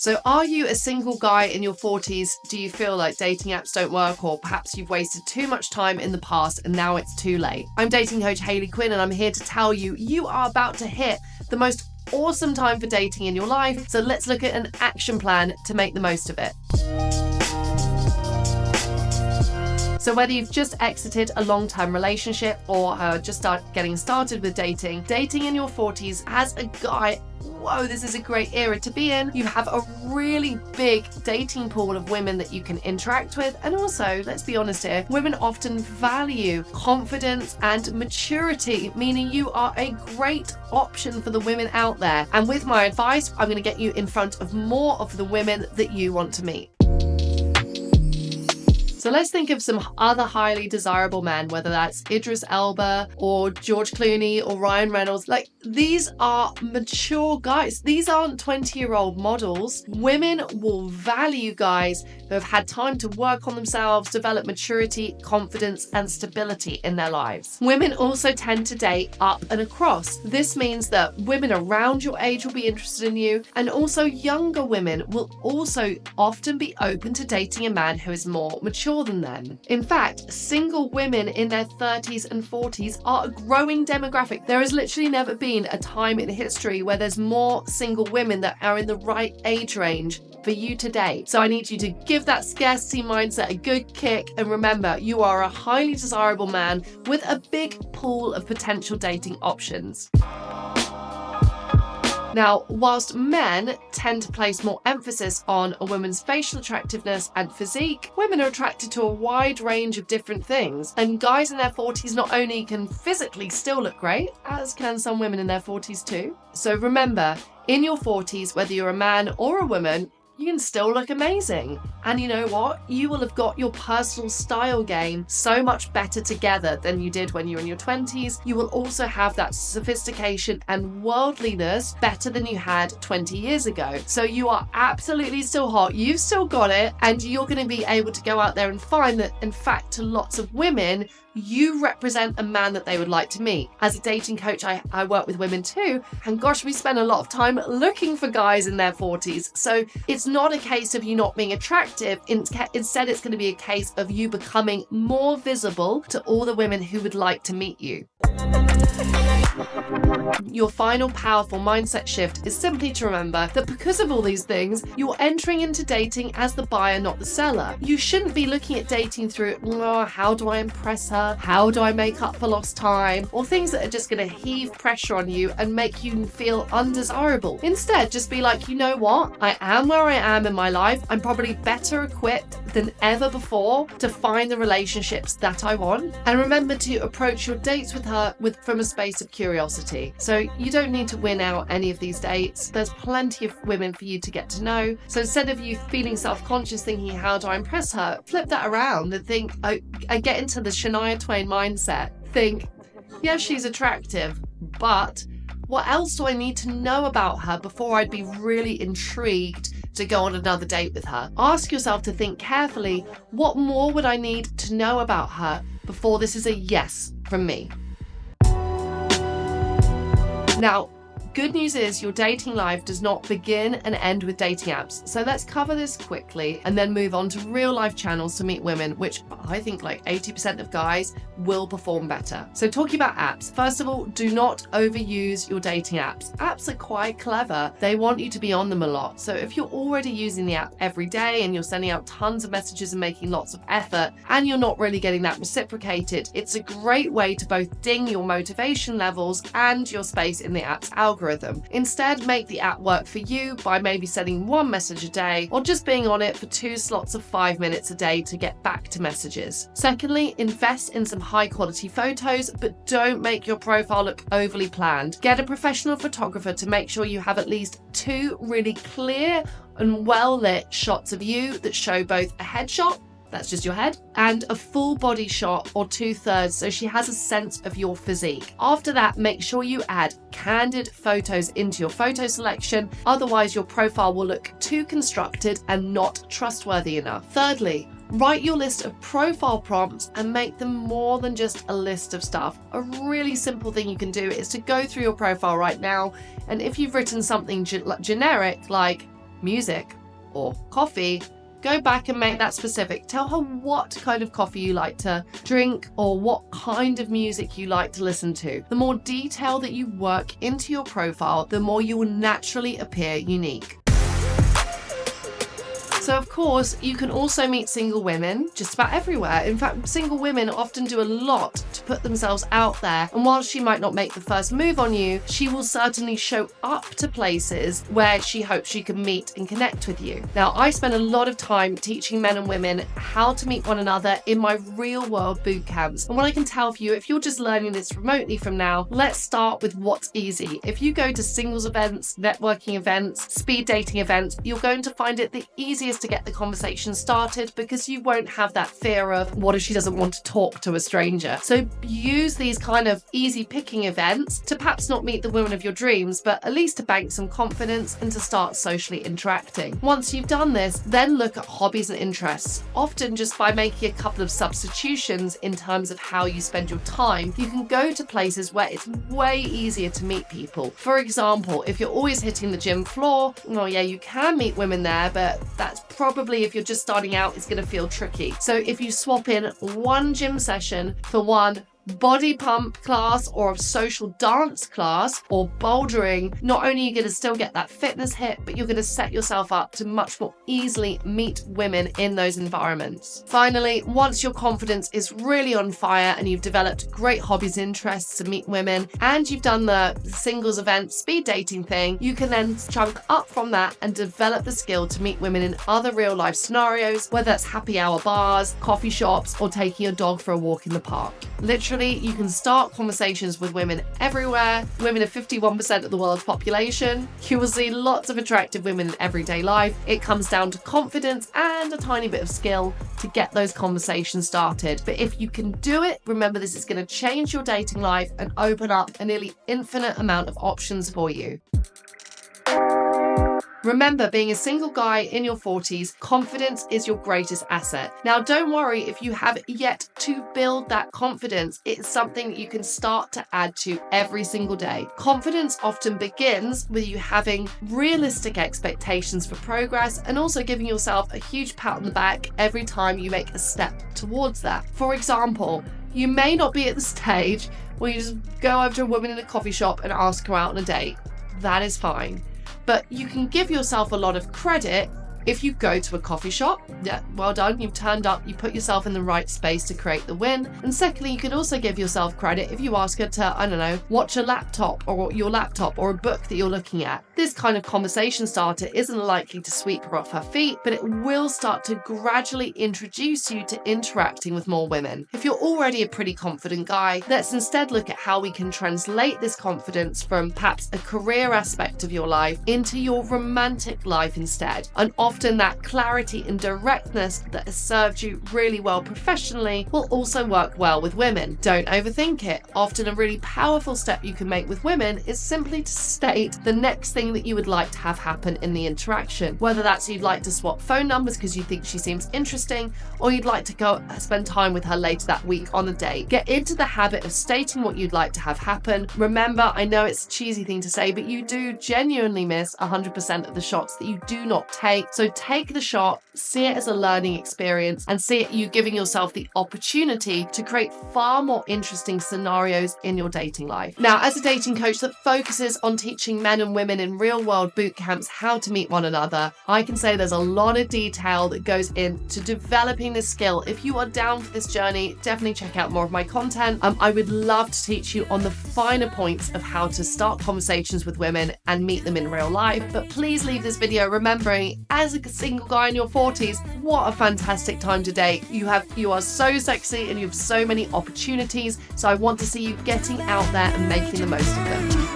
So are you a single guy in your 40s? Do you feel like dating apps don't work, or perhaps you've wasted too much time in the past and now it's too late? I'm dating coach Hayley Quinn, and I'm here to tell you, you are about to hit the most awesome time for dating in your life. So let's look at an action plan to make the most of it. So whether you've just exited a long-term relationship or just getting started with dating in your 40s as a guy, whoa, this is a great era to be in. You have a really big dating pool of women that you can interact with. And also, let's be honest here, women often value confidence and maturity, meaning you are a great option for the women out there. And with my advice, I'm going to get you in front of more of the women that you want to meet. So let's think of some other highly desirable men, whether that's Idris Elba or George Clooney or Ryan Reynolds. Like, these are mature guys. These aren't 20-year-old models. Women will value guys who have had time to work on themselves, develop maturity, confidence, and stability in their lives. Women also tend to date up and across. This means that women around your age will be interested in you, and also younger women will also often be open to dating a man who is more mature than them. In fact, single women in their 30s and 40s are a growing demographic. There has literally never been a time in history where there's more single women that are in the right age range for you to date. So I need you to give that scarcity mindset a good kick, and remember, you are a highly desirable man with a big pool of potential dating options. Now, whilst men tend to place more emphasis on a woman's facial attractiveness and physique, women are attracted to a wide range of different things. And guys in their 40s not only can physically still look great, as can some women in their 40s too. So remember, in your 40s, whether you're a man or a woman, you can still look amazing. And you know what? You will have got your personal style game so much better together than you did when you were in your 20s. You will also have that sophistication and worldliness better than you had 20 years ago. So you are absolutely still hot. You've still got it. And you're going to be able to go out there and find that, in fact, to lots of women, you represent a man that they would like to meet. As a dating coach, I work with women too. And gosh, we spend a lot of time looking for guys in their 40s. So it's not a case of you not being attractive. Instead, it's going to be a case of you becoming more visible to all the women who would like to meet you. Your final powerful mindset shift is simply to remember that because of all these things, you're entering into dating as the buyer, not the seller. You shouldn't be looking at dating through, oh, how do I impress her? How do I make up for lost time? Or things that are just going to heave pressure on you and make you feel undesirable. Instead, just be like, you know what? I am where I am in my life. I'm probably better equipped than ever before to find the relationships that I want. And remember to approach your dates with her from a space of curiosity. So you don't need to win out any of these dates. There's plenty of women for you to get to know. So instead of you feeling self-conscious thinking, how do I impress her? Flip that around and think, I get into the Shania Twain mindset. Think, yeah, she's attractive, but what else do I need to know about her before I'd be really intrigued to go on another date with her? Ask yourself to think carefully, what more would I need to know about her before this is a yes from me? Now, good news is your dating life does not begin and end with dating apps. So let's cover this quickly and then move on to real life channels to meet women, which I think like 80% of guys will perform better. So talking about apps, first of all, do not overuse your dating apps. Apps are quite clever. They want you to be on them a lot. So if you're already using the app every day and you're sending out tons of messages and making lots of effort and you're not really getting that reciprocated, it's a great way to both ding your motivation levels and your space in the app's algorithm. Instead, make the app work for you by maybe sending one message a day or just being on it for 2 slots of 5 minutes a day to get back to messages. Secondly, invest in some high quality photos, but don't make your profile look overly planned. Get a professional photographer to make sure you have at least 2 really clear and well lit shots of you that show both a headshot, that's just your head, and a full body shot or 2/3 so she has a sense of your physique. After that, make sure you add candid photos into your photo selection, otherwise your profile will look too constructed and not trustworthy enough. Thirdly, write your list of profile prompts and make them more than just a list of stuff. A really simple thing you can do is to go through your profile right now, and if you've written something generic like music or coffee, go back and make that specific. Tell her what kind of coffee you like to drink or what kind of music you like to listen to. The more detail that you work into your profile, the more you will naturally appear unique. So of course, you can also meet single women just about everywhere. In fact, single women often do a lot to put themselves out there. And while she might not make the first move on you, she will certainly show up to places where she hopes she can meet and connect with you. Now, I spend a lot of time teaching men and women how to meet one another in my real world boot camps. And what I can tell for you, if you're just learning this remotely from now, let's start with what's easy. If you go to singles events, networking events, speed dating events, you're going to find it the easiest to get the conversation started because you won't have that fear of what if she doesn't want to talk to a stranger. So use these kind of easy picking events to perhaps not meet the woman of your dreams, but at least to bank some confidence and to start socially interacting. Once you've done this, then look at hobbies and interests. Often just by making a couple of substitutions in terms of how you spend your time, you can go to places where it's way easier to meet people. For example, if you're always hitting the gym floor, well, yeah, you can meet women there, but that's probably, if you're just starting out, it's going to feel tricky. So if you swap in one gym session for one body pump class or a social dance class or bouldering, not only are you going to still get that fitness hit, but you're going to set yourself up to much more easily meet women in those environments. Finally, once your confidence is really on fire and you've developed great hobbies and interests to meet women and you've done the singles event speed dating thing, you can then chunk up from that and develop the skill to meet women in other real life scenarios, whether that's happy hour bars, coffee shops, or taking your dog for a walk in the park. Literally, you can start conversations with women everywhere. Women are 51% of the world's population. You will see lots of attractive women in everyday life. It comes down to confidence and a tiny bit of skill to get those conversations started. But if you can do it, remember this is going to change your dating life and open up a nearly infinite amount of options for you. Remember, being a single guy in your 40s, confidence is your greatest asset. Now, don't worry if you have yet to build that confidence. It's something that you can start to add to every single day. Confidence often begins with you having realistic expectations for progress and also giving yourself a huge pat on the back every time you make a step towards that. For example, you may not be at the stage where you just go over to a woman in a coffee shop and ask her out on a date. That is fine. But you can give yourself a lot of credit if you go to a coffee shop. Yeah, well done, you've turned up, you put yourself in the right space to create the win. And secondly, you could also give yourself credit if you ask her to, I don't know, watch a laptop or your laptop or a book that you're looking at. This kind of conversation starter isn't likely to sweep her off her feet, but it will start to gradually introduce you to interacting with more women. If you're already a pretty confident guy, let's instead look at how we can translate this confidence from perhaps a career aspect of your life into your romantic life instead. And often that clarity and directness that has served you really well professionally will also work well with women. Don't overthink it. Often a really powerful step you can make with women is simply to state the next thing that you would like to have happen in the interaction. Whether that's you'd like to swap phone numbers because you think she seems interesting, or you'd like to go spend time with her later that week on a date. Get into the habit of stating what you'd like to have happen. Remember, I know it's a cheesy thing to say, but you do genuinely miss 100% of the shots that you do not take. So take the shot, see it as a learning experience, and see it you giving yourself the opportunity to create far more interesting scenarios in your dating life. Now, as a dating coach that focuses on teaching men and women in real world boot camps how to meet one another, I can say there's a lot of detail that goes into developing this skill. If you are down for this journey, definitely check out more of my content. I would love to teach you on the finer points of how to start conversations with women and meet them in real life. But please leave this video remembering, as a single guy in your 40s, what a fantastic time to date. You are so sexy and you have so many opportunities. So I want to see you getting out there and making the most of them.